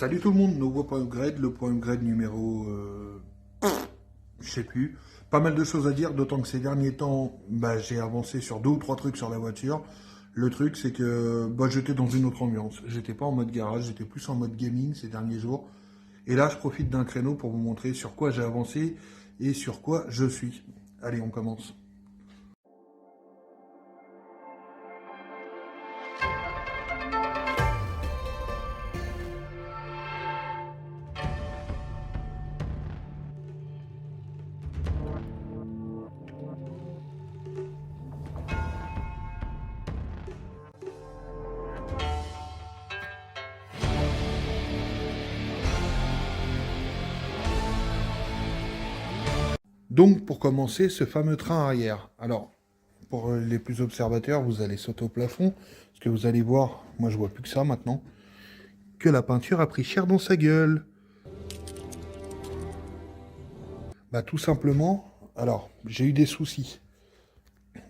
Salut tout le monde, nouveau point upgrade, le point upgrade numéro... je sais plus. Pas mal de choses à dire, d'autant que ces derniers temps, j'ai avancé sur 2 ou 3 trucs sur la voiture. Le truc, c'est que j'étais dans une autre ambiance. J'étais pas en mode garage, j'étais plus en mode gaming ces derniers jours. Et là, je profite d'un créneau pour vous montrer sur quoi j'ai avancé et sur quoi je suis. Allez, on commence. Donc, pour commencer, ce fameux train arrière. Alors, pour les plus observateurs, vous allez sauter au plafond, parce que vous allez voir, moi je vois plus que ça maintenant, que la peinture a pris cher dans sa gueule. Tout simplement, alors, j'ai eu des soucis.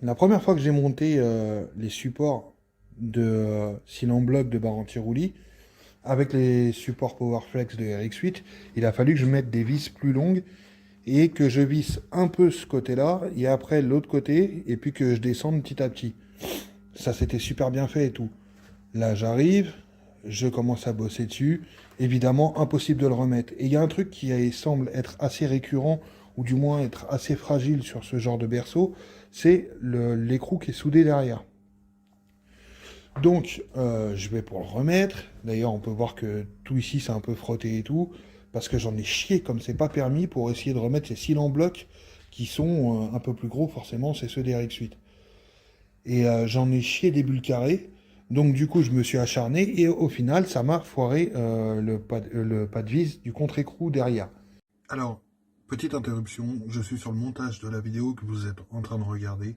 La première fois que j'ai monté les supports de cylindre bloc de barre anti-roulis, avec les supports Powerflex de RX8, il a fallu que je mette des vis plus longues et que je visse un peu ce côté-là, et après l'autre côté, et puis que je descende petit à petit. Ça, c'était super bien fait et tout. Là, j'arrive, je commence à bosser dessus. Évidemment, impossible de le remettre. Et il y a un truc qui semble être assez récurrent, ou du moins être assez fragile sur ce genre de berceau, c'est l'écrou qui est soudé derrière. Donc, je vais pour le remettre. D'ailleurs, on peut voir que tout ici, c'est un peu frotté et tout, parce que j'en ai chié comme c'est pas permis pour essayer de remettre ces cils en bloc qui sont un peu plus gros, forcément, c'est ceux des RX8. Et j'en ai chié des bulles carrées. Donc du coup, je me suis acharné et au final, ça m'a foiré le pas de vis du contre-écrou derrière. Alors, petite interruption, je suis sur le montage de la vidéo que vous êtes en train de regarder.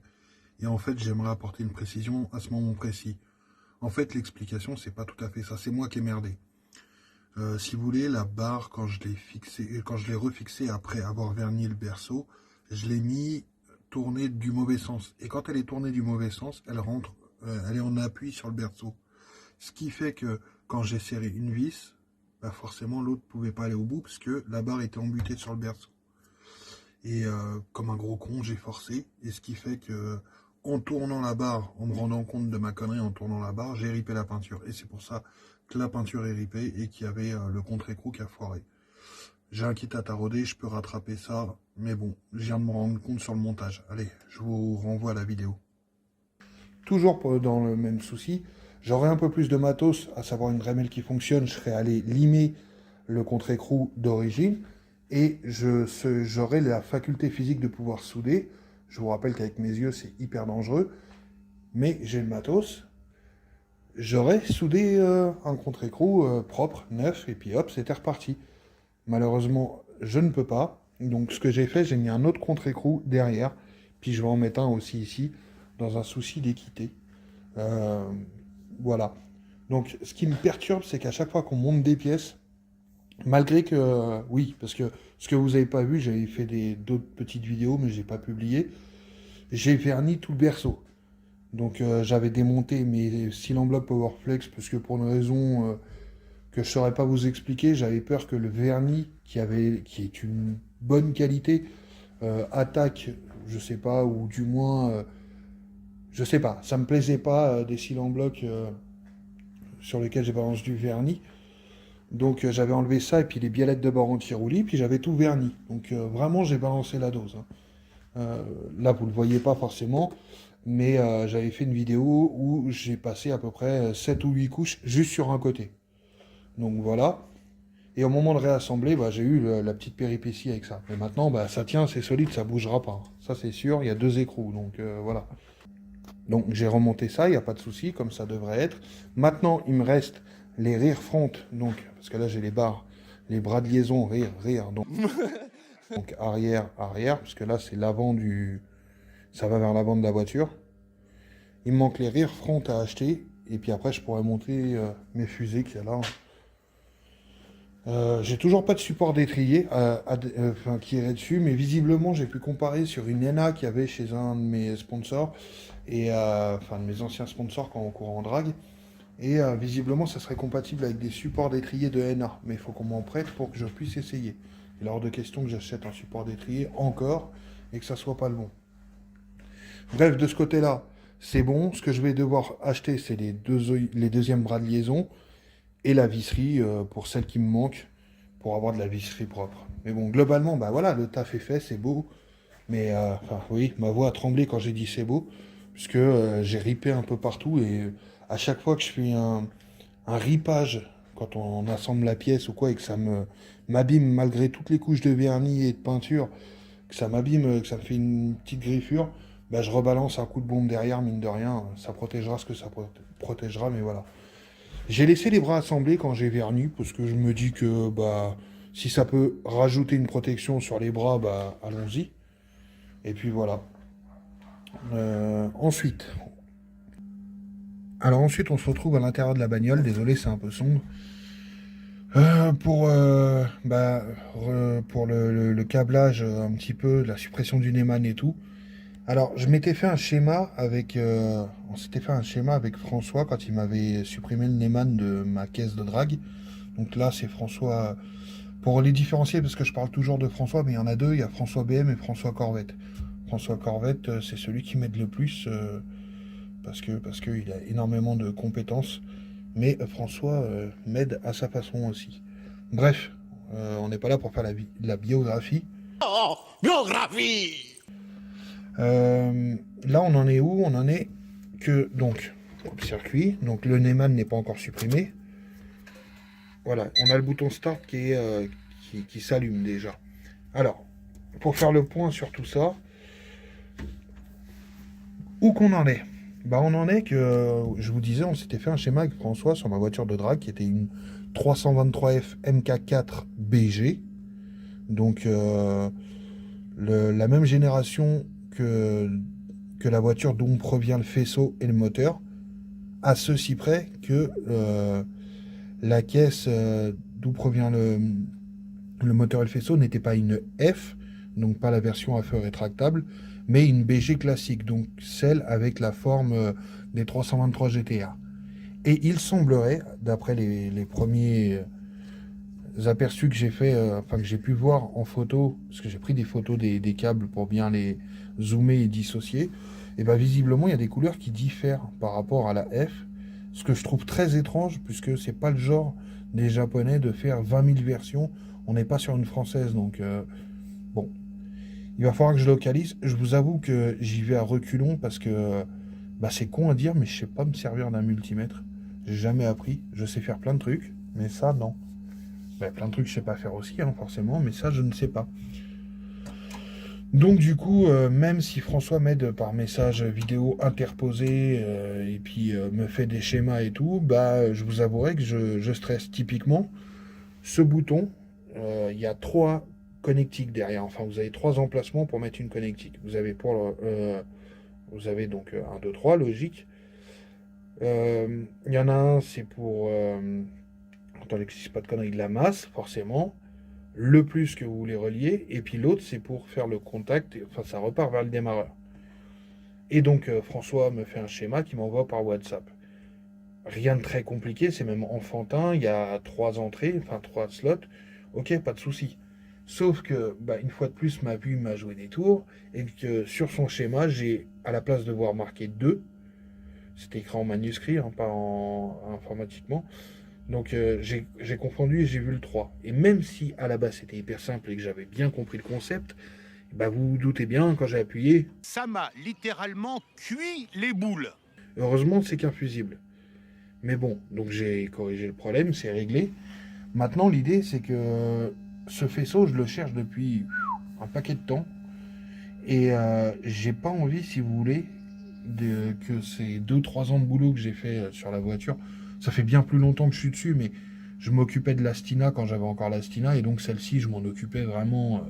Et en fait, j'aimerais apporter une précision à ce moment précis. En fait, l'explication, c'est pas tout à fait ça. C'est moi qui ai merdé. Si vous voulez, la barre, quand je l'ai refixée après avoir verni le berceau, je l'ai mis tournée du mauvais sens. Et quand elle est tournée du mauvais sens, elle est en appui sur le berceau. Ce qui fait que quand j'ai serré une vis, forcément l'autre ne pouvait pas aller au bout parce que la barre était embutée sur le berceau. Et comme un gros con, j'ai forcé. Et ce qui fait que en tournant la barre, en me rendant compte de ma connerie en tournant la barre, j'ai ripé la peinture. Et c'est pour ça que la peinture est ripée et qu'il y avait le contre-écrou qui a foiré. J'ai un kit à tarauder, je peux rattraper ça, mais bon, je viens de me rendre compte sur le montage. Allez, je vous renvoie à la vidéo. Toujours dans le même souci, j'aurais un peu plus de matos, à savoir une Dremel qui fonctionne, je serais allé limer le contre-écrou d'origine, et j'aurais la faculté physique de pouvoir souder. Je vous rappelle qu'avec mes yeux, c'est hyper dangereux, mais j'ai le matos. J'aurais soudé un contre-écrou propre, neuf, et puis hop, c'était reparti. Malheureusement, je ne peux pas. Donc ce que j'ai fait, j'ai mis un autre contre-écrou derrière. Puis je vais en mettre un aussi ici, dans un souci d'équité. Euh, voilà. Donc ce qui me perturbe, c'est qu'à chaque fois qu'on monte des pièces, malgré que... oui, parce que ce que vous n'avez pas vu, j'avais fait d'autres petites vidéos, mais je n'ai pas publié. J'ai verni tout le berceau. Donc j'avais démonté mes cylindres blocs Powerflex, parce que pour une raison... que je ne saurais pas vous expliquer, j'avais peur que le vernis, qui est une bonne qualité, attaque, je sais pas, ou du moins, je sais pas, ça me plaisait pas des cils en bloc sur lesquels j'ai balancé du vernis. Donc j'avais enlevé ça et puis les biellettes de bord anti-roulis, puis j'avais tout verni. Donc vraiment j'ai balancé la dose, hein. Là vous le voyez pas forcément, mais j'avais fait une vidéo où j'ai passé à peu près 7 ou 8 couches juste sur un côté. Donc voilà. Et au moment de réassembler, j'ai eu la petite péripétie avec ça. Mais maintenant, ça tient, c'est solide, ça bougera pas. Ça, c'est sûr, il y a 2 écrous, donc voilà. Donc j'ai remonté ça, il n'y a pas de souci, comme ça devrait être. Maintenant, il me reste les rear front, donc, parce que là, j'ai les barres, les bras de liaison, rear, donc arrière, arrière, parce que là, c'est l'avant du... Ça va vers l'avant de la voiture. Il me manque les rear front à acheter, et puis après, je pourrais monter mes fusées qu'il y a là. J'ai toujours pas de support d'étrier qui irait dessus, mais visiblement j'ai pu comparer sur une ENA qu'il y avait chez un de mes sponsors, et de mes anciens sponsors quand on courait en drague. Et visiblement, ça serait compatible avec des supports d'étrier de NA. Mais il faut qu'on m'en prête pour que je puisse essayer. Il est hors de question que j'achète un support d'étrier encore et que ça soit pas le bon. Bref, de ce côté-là, c'est bon. Ce que je vais devoir acheter, c'est les deuxièmes bras de liaison et la visserie pour celle qui me manque pour avoir de la visserie propre. Mais bon, globalement, bah voilà, le taf est fait, c'est beau. Mais enfin, oui, ma voix a tremblé quand j'ai dit c'est beau, puisque j'ai ripé un peu partout et à chaque fois que je fais un ripage, quand on assemble la pièce ou quoi, et que ça m'abîme malgré toutes les couches de vernis et de peinture, que ça m'abîme, que ça me fait une petite griffure, bah, je rebalance un coup de bombe derrière, mine de rien, ça protégera ce que ça protégera, mais voilà. J'ai laissé les bras assemblés quand j'ai verni, parce que je me dis que bah si ça peut rajouter une protection sur les bras, bah allons-y. Et puis voilà. Ensuite. Alors ensuite, on se retrouve à l'intérieur de la bagnole. Désolé, c'est un peu sombre. Pour le câblage, un petit peu, la suppression du Neumann et tout. Alors, je m'étais fait un schéma avec, on s'était fait un schéma avec François quand il m'avait supprimé le Neumann de ma caisse de drague. Donc là, c'est François. Pour les différencier, parce que je parle toujours de François, mais il y en a deux. Il y a François BM et François Corvette. François Corvette, c'est celui qui m'aide le plus parce qu'il a énormément de compétences. Mais François m'aide à sa façon aussi. Bref, on n'est pas là pour faire la biographie. Oh, biographie! Là, on en est où? On en est que, donc, le circuit. Donc, le Neumann n'est pas encore supprimé. Voilà, on a le bouton Start qui s'allume déjà. Alors, pour faire le point sur tout ça, où qu'on en est? Bah, on en est que, je vous disais, on s'était fait un schéma avec François sur ma voiture de drague qui était une 323F MK4 BG. Donc, la même génération que la voiture dont provient le faisceau et le moteur, à ceci près que la caisse d'où provient le moteur et le faisceau n'était pas une F, donc pas la version à feu rétractable, mais une BG classique, donc celle avec la forme des 323 GTA. Et il semblerait, d'après les premiers aperçus que j'ai fait, enfin que j'ai pu voir en photo, parce que j'ai pris des photos des câbles pour bien les zoomer et dissocier, et bien visiblement il y a des couleurs qui diffèrent par rapport à la F, ce que je trouve très étrange, puisque c'est pas le genre des Japonais de faire 20 000 versions, on n'est pas sur une française, donc bon. Il va falloir que je localise. Je vous avoue que j'y vais à reculons parce que bah, c'est con à dire, mais je sais pas me servir d'un multimètre. J'ai jamais appris. Je sais faire plein de trucs, mais ça, non. Bah, plein de trucs, je sais pas faire aussi, hein, forcément, mais ça, je ne sais pas. Donc, du coup, même si François m'aide par message vidéo interposé et puis me fait des schémas et tout, bah, je vous avouerai que je stresse typiquement. Ce bouton, il y a trois connectiques derrière. Enfin, vous avez trois emplacements pour mettre une connectique. Vous avez donc 1, 2, 3, logique. Il y en a un, c'est pour, attendez que si c'est pas de conneries, de la masse, forcément. Le plus que vous voulez relier. Et puis l'autre, c'est pour faire le contact. Enfin, ça repart vers le démarreur. Et donc, François me fait un schéma qui m'envoie par WhatsApp. Rien de très compliqué, c'est même enfantin. Il y a 3 entrées, enfin 3 slots. Ok, pas de souci. Sauf que, bah, une fois de plus, ma vue m'a joué des tours. Et que sur son schéma, j'ai, à la place de voir marqué 2, c'était écrit en manuscrit, hein, pas informatiquement. Donc j'ai confondu et j'ai vu le 3. Et même si à la base c'était hyper simple et que j'avais bien compris le concept, bah, vous vous doutez bien, quand j'ai appuyé, Ça m'a littéralement cuit les boules. heureusement c'est qu'un fusible. Mais bon, donc j'ai corrigé le problème, c'est réglé. Maintenant, l'idée, c'est que ce faisceau, je le cherche depuis un paquet de temps. Et j'ai pas envie, si vous voulez, que ces 2-3 ans de boulot que j'ai fait sur la voiture, ça fait bien plus longtemps que je suis dessus, mais je m'occupais de l'Astina quand j'avais encore l'Astina, et donc celle-ci, je m'en occupais vraiment,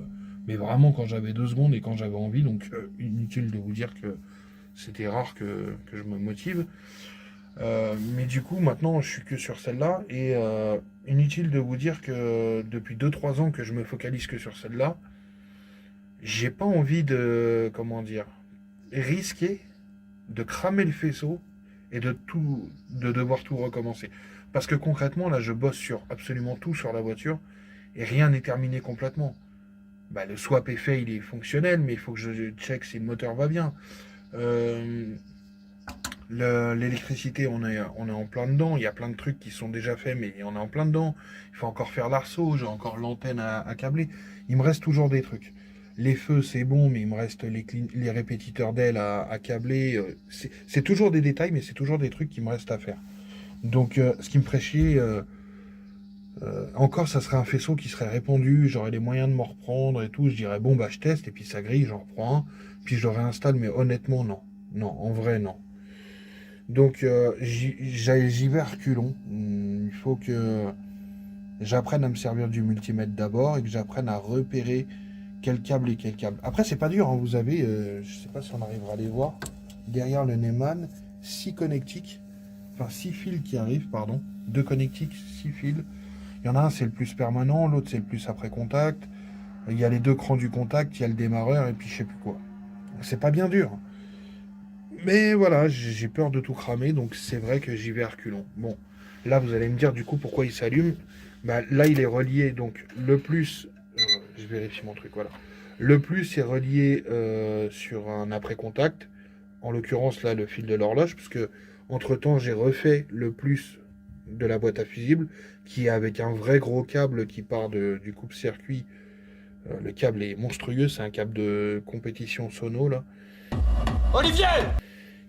mais vraiment quand j'avais 2 secondes et quand j'avais envie, donc inutile de vous dire que c'était rare que je me motive. Mais du coup, maintenant, je suis que sur celle-là. Et inutile de vous dire que depuis 2-3 ans que je me focalise que sur celle-là, j'ai pas envie de, comment dire, risquer de cramer le faisceau et de devoir tout recommencer. Parce que concrètement, là, je bosse sur absolument tout sur la voiture et rien n'est terminé complètement. Bah, le swap est fait, il est fonctionnel, mais il faut que je check si le moteur va bien. Euh, L'électricité, on est en plein dedans. Il y a plein de trucs qui sont déjà faits, mais on est en plein dedans. Il faut encore faire l'arceau, j'ai encore l'antenne à câbler. Il me reste toujours des trucs. Les feux, c'est bon, mais il me reste les répétiteurs d'ailes à câbler. C'est toujours des détails, mais c'est toujours des trucs qui me restent à faire. Donc, ce qui me ferait chier, encore, ça serait un faisceau qui serait répandu. J'aurais les moyens de m'en reprendre et tout. Je dirais, bon, bah, je teste, et puis ça grille, j'en reprends un. Puis je le réinstalle, mais honnêtement, non. Non, en vrai, non. Donc j'y vais à reculons. Il faut que j'apprenne à me servir du multimètre d'abord et que j'apprenne à repérer quel câble et quel câble. Après, c'est pas dur, hein, vous avez, je sais pas si on arrivera à les voir, derrière le Neumann, 6 connectiques, enfin 6 fils qui arrivent, pardon, 2 connectiques, 6 fils. Il y en a un, c'est le plus permanent, l'autre, c'est le plus après contact. Il y a les deux crans du contact, il y a le démarreur et puis je sais plus quoi. C'est pas bien dur. Mais voilà, j'ai peur de tout cramer, donc c'est vrai que j'y vais à reculons. Bon, là vous allez me dire du coup pourquoi il s'allume. Bah, là il est relié, donc le plus, je vérifie mon truc, voilà. Le plus est relié sur un après-contact, en l'occurrence là le fil de l'horloge, parce que entre temps j'ai refait le plus de la boîte à fusibles, qui est avec un vrai gros câble qui part du coupe-circuit. Le câble est monstrueux, c'est un câble de compétition sono là. Olivier!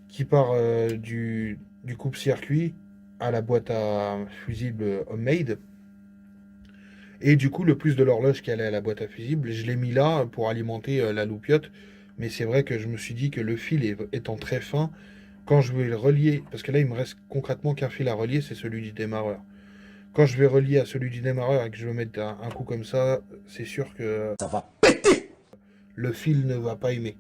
Qui part du coupe-circuit à la boîte à fusible homemade. Et du coup, le plus de l'horloge qui allait à la boîte à fusible, je l'ai mis là pour alimenter la loupiote. Mais c'est vrai que je me suis dit que le fil étant très fin, quand je vais le relier, parce que là, il me reste concrètement qu'un fil à relier, c'est celui du démarreur. Quand je vais relier à celui du démarreur et que je vais mettre un coup comme ça, c'est sûr que Ça va péter! le fil ne va pas aimer.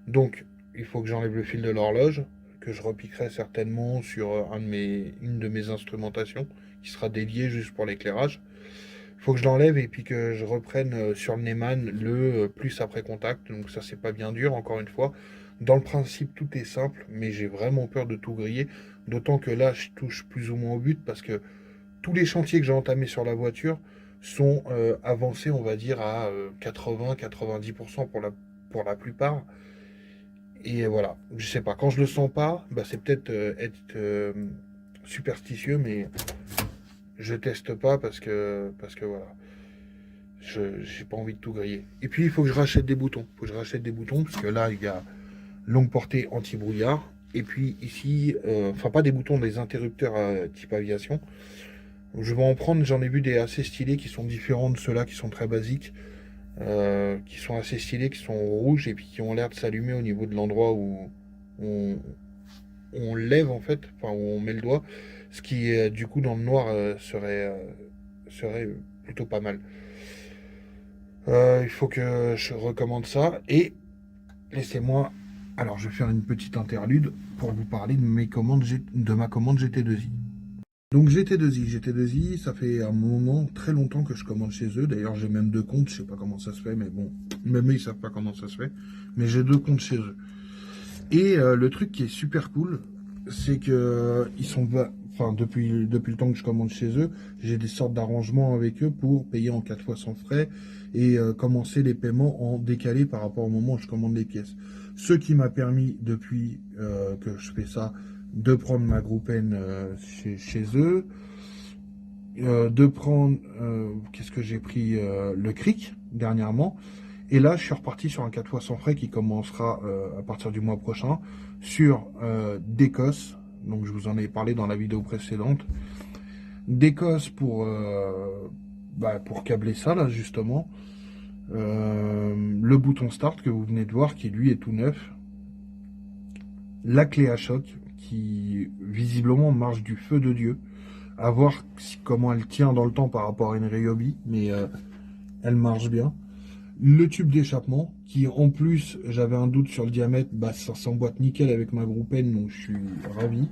Donc, il faut que j'enlève le fil de l'horloge, que je repiquerai certainement sur une de mes instrumentations, qui sera dédiée juste pour l'éclairage. Il faut que je l'enlève et puis que je reprenne sur le Neumann le plus après contact. Donc ça, c'est pas bien dur, encore une fois. Dans le principe, tout est simple, mais j'ai vraiment peur de tout griller. D'autant que là, je touche plus ou moins au but, parce que tous les chantiers que j'ai entamés sur la voiture sont avancés, on va dire, à 80-90% pour la plupart. Et voilà, je sais pas, quand je le sens pas, bah c'est peut-être être superstitieux, mais je teste pas parce que voilà, j'ai pas envie de tout griller. Et puis il faut que je rachète des boutons, parce que là il y a longue portée anti-brouillard, et puis ici, enfin pas des boutons, des interrupteurs type aviation. Je vais en prendre, j'en ai vu des assez stylés qui sont différents de ceux-là qui sont très basiques. Qui sont assez stylés, qui sont rouges et puis qui ont l'air de s'allumer au niveau de l'endroit où on lève en fait, enfin où on met le doigt, ce qui du coup dans le noir serait plutôt pas mal. Il faut que je recommande ça et laissez-moi. Alors je vais faire une petite interlude pour vous parler de ma commande GT2i. Donc GT2i, ça fait un moment, très longtemps que je commande chez eux. D'ailleurs, j'ai même 2 comptes, je sais pas comment ça se fait, mais bon, même eux, ils savent pas comment ça se fait. Mais j'ai 2 comptes chez eux. Et le truc qui est super cool, c'est que ils sont, enfin depuis le temps que je commande chez eux, j'ai des sortes d'arrangements avec eux pour payer en 4 fois sans frais et commencer les paiements en décalé par rapport au moment où je commande les pièces. Ce qui m'a permis depuis que je fais ça de prendre ma Groupen chez eux, de prendre, qu'est-ce que j'ai pris, le Cric dernièrement, et là je suis reparti sur un 4 fois sans frais qui commencera à partir du mois prochain, sur Decos, donc je vous en ai parlé dans la vidéo précédente, Decos pour câbler ça là justement, le bouton start que vous venez de voir qui lui est tout neuf, la clé à choc qui visiblement marche du feu de Dieu. À voir comment elle tient dans le temps par rapport à une Ryobi, mais elle marche bien. Le tube d'échappement, qui en plus, j'avais un doute sur le diamètre, bah ça s'emboîte nickel avec ma Groupen, donc je suis ravi.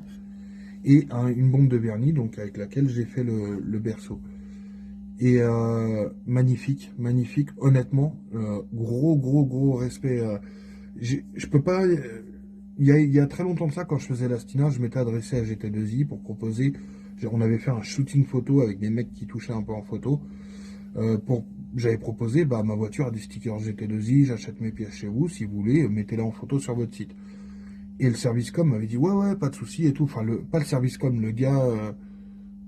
Et une bombe de vernis, donc avec laquelle j'ai fait le berceau. Et magnifique, magnifique, honnêtement, gros respect. Je peux pas. il y a très longtemps de ça, quand je faisais l'Astina, je m'étais adressé à GT2I pour proposer. On avait fait un shooting photo avec des mecs qui touchaient un peu en photo. J'avais proposé, bah, ma voiture a des stickers GT2I, j'achète mes pièces chez vous, si vous voulez, mettez-la en photo sur votre site. Et le service com m'avait dit, ouais, ouais, pas de souci et tout. Enfin, pas le service com, le gars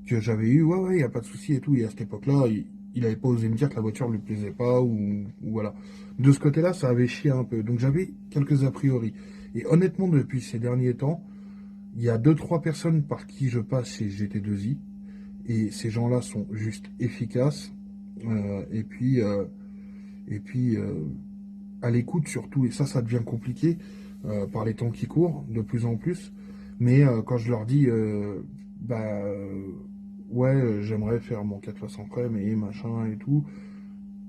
que j'avais eu, ouais, ouais, il n'y a pas de souci et tout. Et à cette époque-là, il avait pas osé me dire que la voiture ne lui plaisait pas ou voilà. De ce côté-là, ça avait chié un peu. Donc j'avais quelques a priori. Et honnêtement, depuis ces derniers temps, il y a deux, trois personnes par qui je passe chez GT2I. Et ces gens-là sont juste efficaces. Et puis, à l'écoute surtout. Et ça devient compliqué par les temps qui courent de plus en plus. Mais quand je leur dis, bah, ouais, j'aimerais faire mon 4 fois sans frais, mais machin et tout,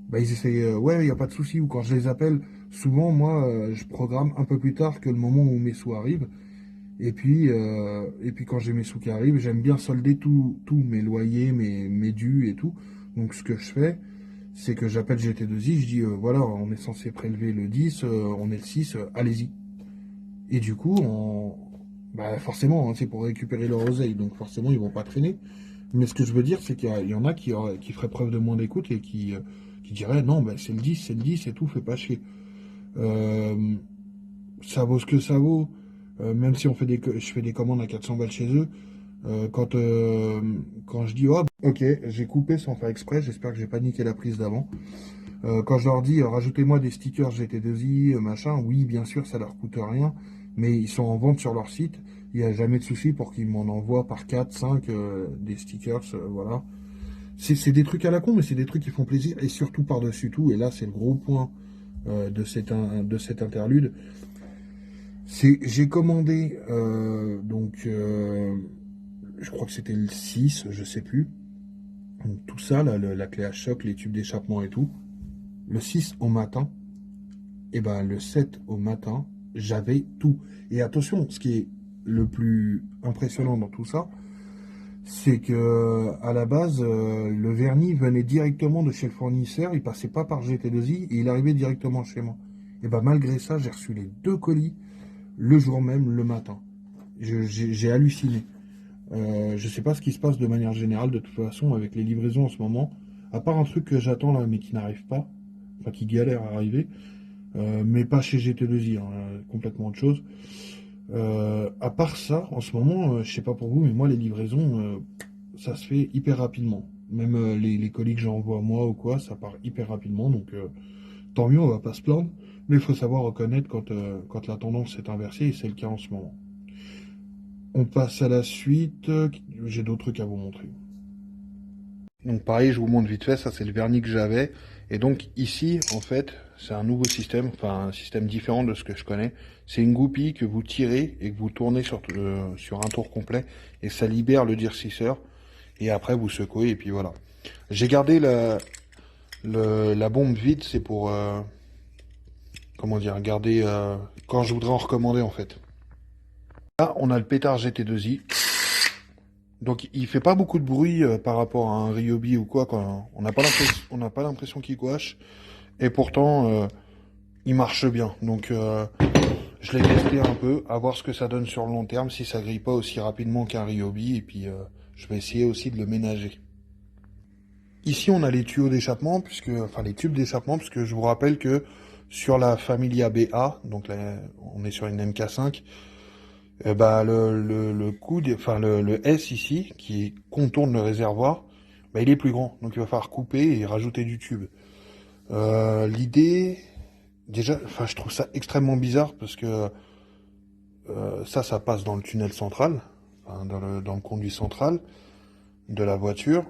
bah, ils essayent, ouais, il n'y a pas de souci. Ou quand je les appelle, souvent, moi, je programme un peu plus tard que le moment où mes sous arrivent. Et puis quand j'ai mes sous qui arrivent, j'aime bien solder tous mes loyers, mes dus et tout. Donc ce que je fais, c'est que j'appelle GT2I, je dis, voilà, on est censé prélever le 10, on est le 6, allez-y. Et du coup, bah forcément, hein, c'est pour récupérer leur oseille, donc forcément, ils vont pas traîner. Mais ce que je veux dire, c'est qu'il y en a qui feraient preuve de moins d'écoute et qui diraient, non, bah, c'est le 10 et tout, fais pas chier. Euh, Ça vaut ce que ça vaut. Même si je fais des commandes à 400 balles chez eux, quand je dis, oh, ok, j'ai coupé sans faire exprès, j'espère que j'ai pas niqué la prise d'avant. Quand je leur dis, rajoutez-moi des stickers GT2I, machin, oui, bien sûr, ça leur coûte rien, mais ils sont en vente sur leur site. Il n'y a jamais de souci pour qu'ils m'en envoient par 4, 5 des stickers, voilà. C'est des trucs à la con, mais c'est des trucs qui font plaisir, et surtout par-dessus tout, et là, c'est le gros point de cet interlude. J'ai commandé, je crois que c'était le 6, je sais plus. Donc, tout ça, là, la clé à choc, les tubes d'échappement et tout. Le 6 au matin, et ben le 7 au matin, j'avais tout. Et attention, ce qui est le plus impressionnant dans tout ça, c'est que à la base, le vernis venait directement de chez le fournisseur, il passait pas par GT2I et il arrivait directement chez moi. Et ben malgré ça, j'ai reçu les deux colis le jour même, le matin. J'ai halluciné. Je sais pas ce qui se passe de manière générale, de toute façon, avec les livraisons en ce moment. À part un truc que j'attends là, mais qui n'arrive pas, enfin qui galère à arriver, mais pas chez GT2I, hein, complètement autre chose. À part ça, en ce moment, je sais pas pour vous, mais moi les livraisons, ça se fait hyper rapidement. Même les colis que j'envoie moi ou quoi, ça part hyper rapidement, donc tant mieux, on va pas se plaindre. Mais il faut savoir reconnaître quand la tendance est inversée, et c'est le cas en ce moment. On passe à la suite. J'ai d'autres trucs à vous montrer. Donc pareil, je vous montre vite fait, ça c'est le vernis que j'avais. Et donc ici, en fait, c'est un nouveau système, enfin un système différent de ce que je connais. C'est une goupille que vous tirez et que vous tournez sur un tour complet. Et ça libère le durcisseur. Et après, vous secouez et puis voilà. J'ai gardé la bombe vide, c'est pour... comment dire, garder... quand je voudrais en recommander en fait. Là, on a le pétard GT2I. Donc il fait pas beaucoup de bruit par rapport à un Ryobi ou quoi. Quand on n'a pas l'impression qu'il gouache. Et pourtant, il marche bien. Donc je l'ai testé un peu, à voir ce que ça donne sur le long terme, si ça grille pas aussi rapidement qu'un Ryobi. Et puis je vais essayer aussi de le ménager. Ici on a les tuyaux d'échappement, enfin les tubes d'échappement, puisque je vous rappelle que sur la Familia BA, donc là, on est sur une MK5, bah, le coude, enfin le S ici, qui contourne le réservoir, bah, il est plus grand. Donc il va falloir couper et rajouter du tube. L'idée, déjà, enfin je trouve ça extrêmement bizarre parce que ça passe dans le tunnel central, enfin, dans le conduit central de la voiture.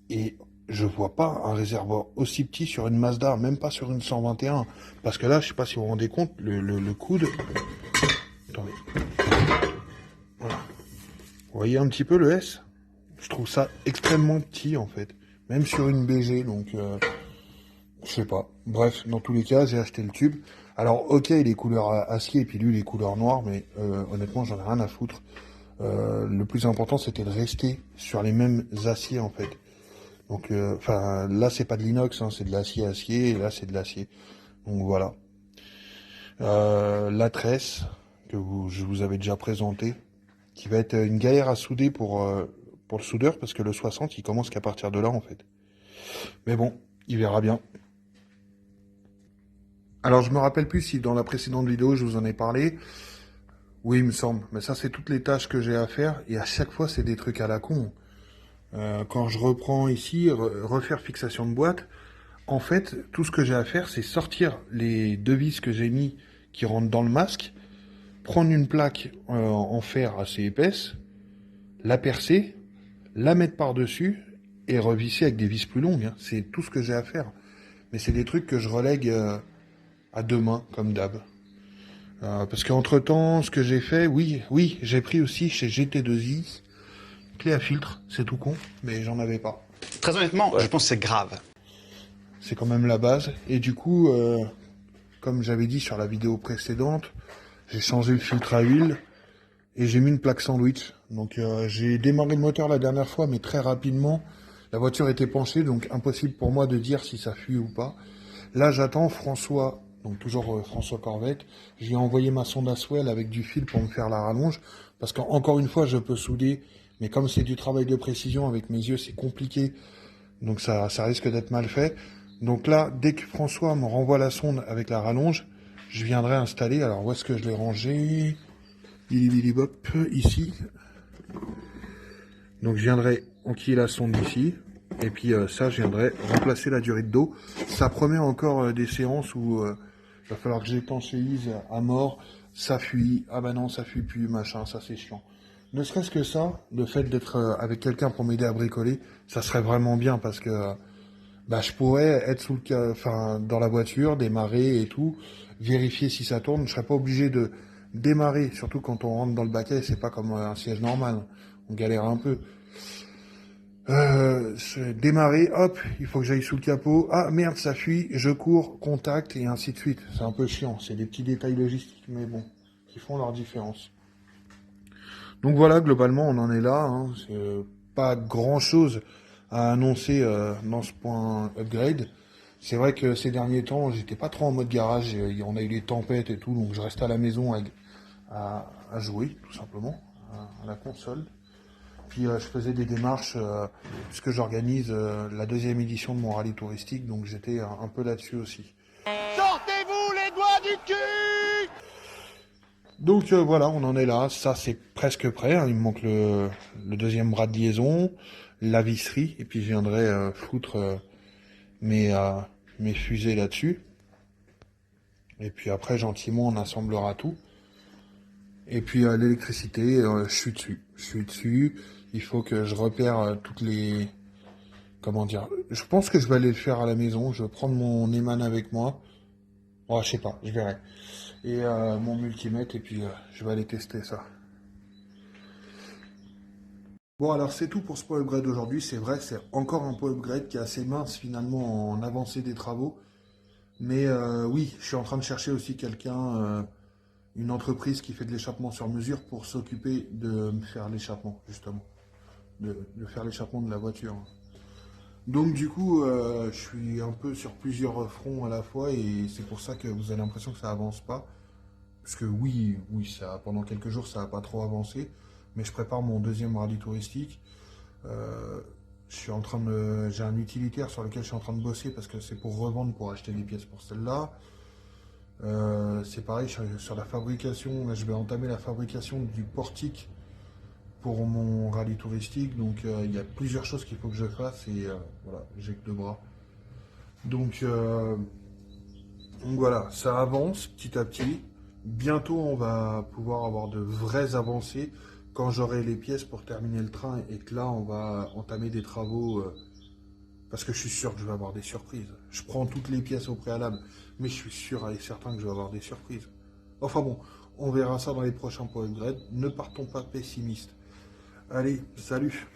Et je vois pas un réservoir aussi petit sur une Mazda, même pas sur une 121. Parce que là, je sais pas si vous vous rendez compte, le coude... Attendez. Voilà. Vous voyez un petit peu le S? Je trouve ça extrêmement petit en fait. Même sur une BG, donc... je sais pas. Bref, dans tous les cas, j'ai acheté le tube. Alors, ok, il est couleur acier et puis lui, il est couleur noire, mais honnêtement, j'en ai rien à foutre. Le plus important, c'était de rester sur les mêmes aciers en fait. Donc, enfin, là, c'est pas de l'inox, hein, c'est de l'acier, et là, c'est de l'acier. Donc, voilà. La tresse, je vous avais déjà présenté, qui va être une galère à souder pour le soudeur, parce que le 60, il commence qu'à partir de là, en fait. Mais bon, il verra bien. Alors, je me rappelle plus si dans la précédente vidéo, je vous en ai parlé. Oui, il me semble. Mais ça, c'est toutes les tâches que j'ai à faire. Et à chaque fois, c'est des trucs à la con. Quand je reprends ici, refaire fixation de boîte, en fait, tout ce que j'ai à faire, c'est sortir les deux vis que j'ai mis qui rentrent dans le masque, prendre une plaque en fer assez épaisse, la percer, la mettre par-dessus et revisser avec des vis plus longues. Hein. C'est tout ce que j'ai à faire. Mais c'est des trucs que je relègue à demain, comme d'hab. Parce qu'entre-temps, ce que j'ai fait, oui, j'ai pris aussi chez GT2i, clé à filtre, c'est tout con, mais j'en avais pas. Très honnêtement, je pense que c'est grave. C'est quand même la base. Et du coup, comme j'avais dit sur la vidéo précédente, j'ai changé le filtre à huile et j'ai mis une plaque sandwich. Donc j'ai démarré le moteur la dernière fois, mais très rapidement. La voiture était penchée, donc impossible pour moi de dire si ça fuit ou pas. Là, j'attends François, donc toujours François Corvette. Je lui ai envoyé ma sonde à swell avec du fil pour me faire la rallonge. Parce qu'encore une fois, je peux souder, mais comme c'est du travail de précision avec mes yeux, c'est compliqué. Donc ça risque d'être mal fait. Donc là, dès que François me renvoie la sonde avec la rallonge, je viendrai installer. Alors où est-ce que je l'ai rangé? Bop, ici. Donc je viendrai enquiller la sonde ici. Et puis ça, je viendrai remplacer la durite d'eau. Ça promet encore des séances où il va falloir que j'étanchéise à mort. Ça fuit. Ah bah non, ça fuit plus, machin, ça c'est chiant. Ne serait-ce que ça, le fait d'être avec quelqu'un pour m'aider à bricoler, ça serait vraiment bien parce que bah, je pourrais être dans la voiture, démarrer et tout, vérifier si ça tourne. Je serais pas obligé de démarrer, surtout quand on rentre dans le baquet, c'est pas comme un siège normal. On galère un peu. Démarrer, hop, il faut que j'aille sous le capot. Ah merde, ça fuit, je cours, contact et ainsi de suite. C'est un peu chiant, c'est des petits détails logistiques, mais bon, qui font leur différence. Donc voilà, globalement, on en est là. Hein. C'est pas grand-chose à annoncer dans ce point upgrade. C'est vrai que ces derniers temps, j'étais pas trop en mode garage. On a eu les tempêtes et tout, donc je reste à la maison à jouer, tout simplement, à la console. Puis je faisais des démarches, puisque j'organise la deuxième édition de mon rallye touristique, donc j'étais un peu là-dessus aussi. Sortez-vous les doigts du cul! Donc voilà, on en est là, ça c'est presque prêt, hein. Il me manque le deuxième bras de liaison, la visserie, et puis je viendrai foutre mes fusées là-dessus. Et puis après, gentiment, on assemblera tout. Et puis l'électricité, je suis dessus, il faut que je repère toutes les... Comment dire? Je pense que je vais aller le faire à la maison, je vais prendre mon Eman avec moi. Oh, je sais pas, je verrai. Et mon multimètre, et puis je vais aller tester ça. Bon, alors c'est tout pour ce point upgrade d'aujourd'hui. C'est vrai, c'est encore un point upgrade qui est assez mince finalement en avancée des travaux. Mais oui, je suis en train de chercher aussi quelqu'un, une entreprise qui fait de l'échappement sur mesure pour s'occuper de me faire l'échappement, justement. De faire l'échappement de la voiture. Donc du coup, je suis un peu sur plusieurs fronts à la fois et c'est pour ça que vous avez l'impression que ça avance pas. Parce que oui, pendant quelques jours, ça n'a pas trop avancé. Mais je prépare mon deuxième rallye touristique. J'ai un utilitaire sur lequel je suis en train de bosser parce que c'est pour revendre, pour acheter des pièces pour celle-là. C'est pareil, sur la fabrication, là, je vais entamer la fabrication du portique pour mon rallye touristique. Donc il y a plusieurs choses qu'il faut que je fasse et voilà, j'ai que 2 bras. Donc voilà, ça avance petit à petit. Bientôt, on va pouvoir avoir de vraies avancées quand j'aurai les pièces pour terminer le train et que là, on va entamer des travaux parce que je suis sûr que je vais avoir des surprises. Je prends toutes les pièces au préalable, mais je suis sûr et certain que je vais avoir des surprises. Enfin bon, on verra ça dans les prochains points upgrade. Ne partons pas pessimistes. Allez, salut!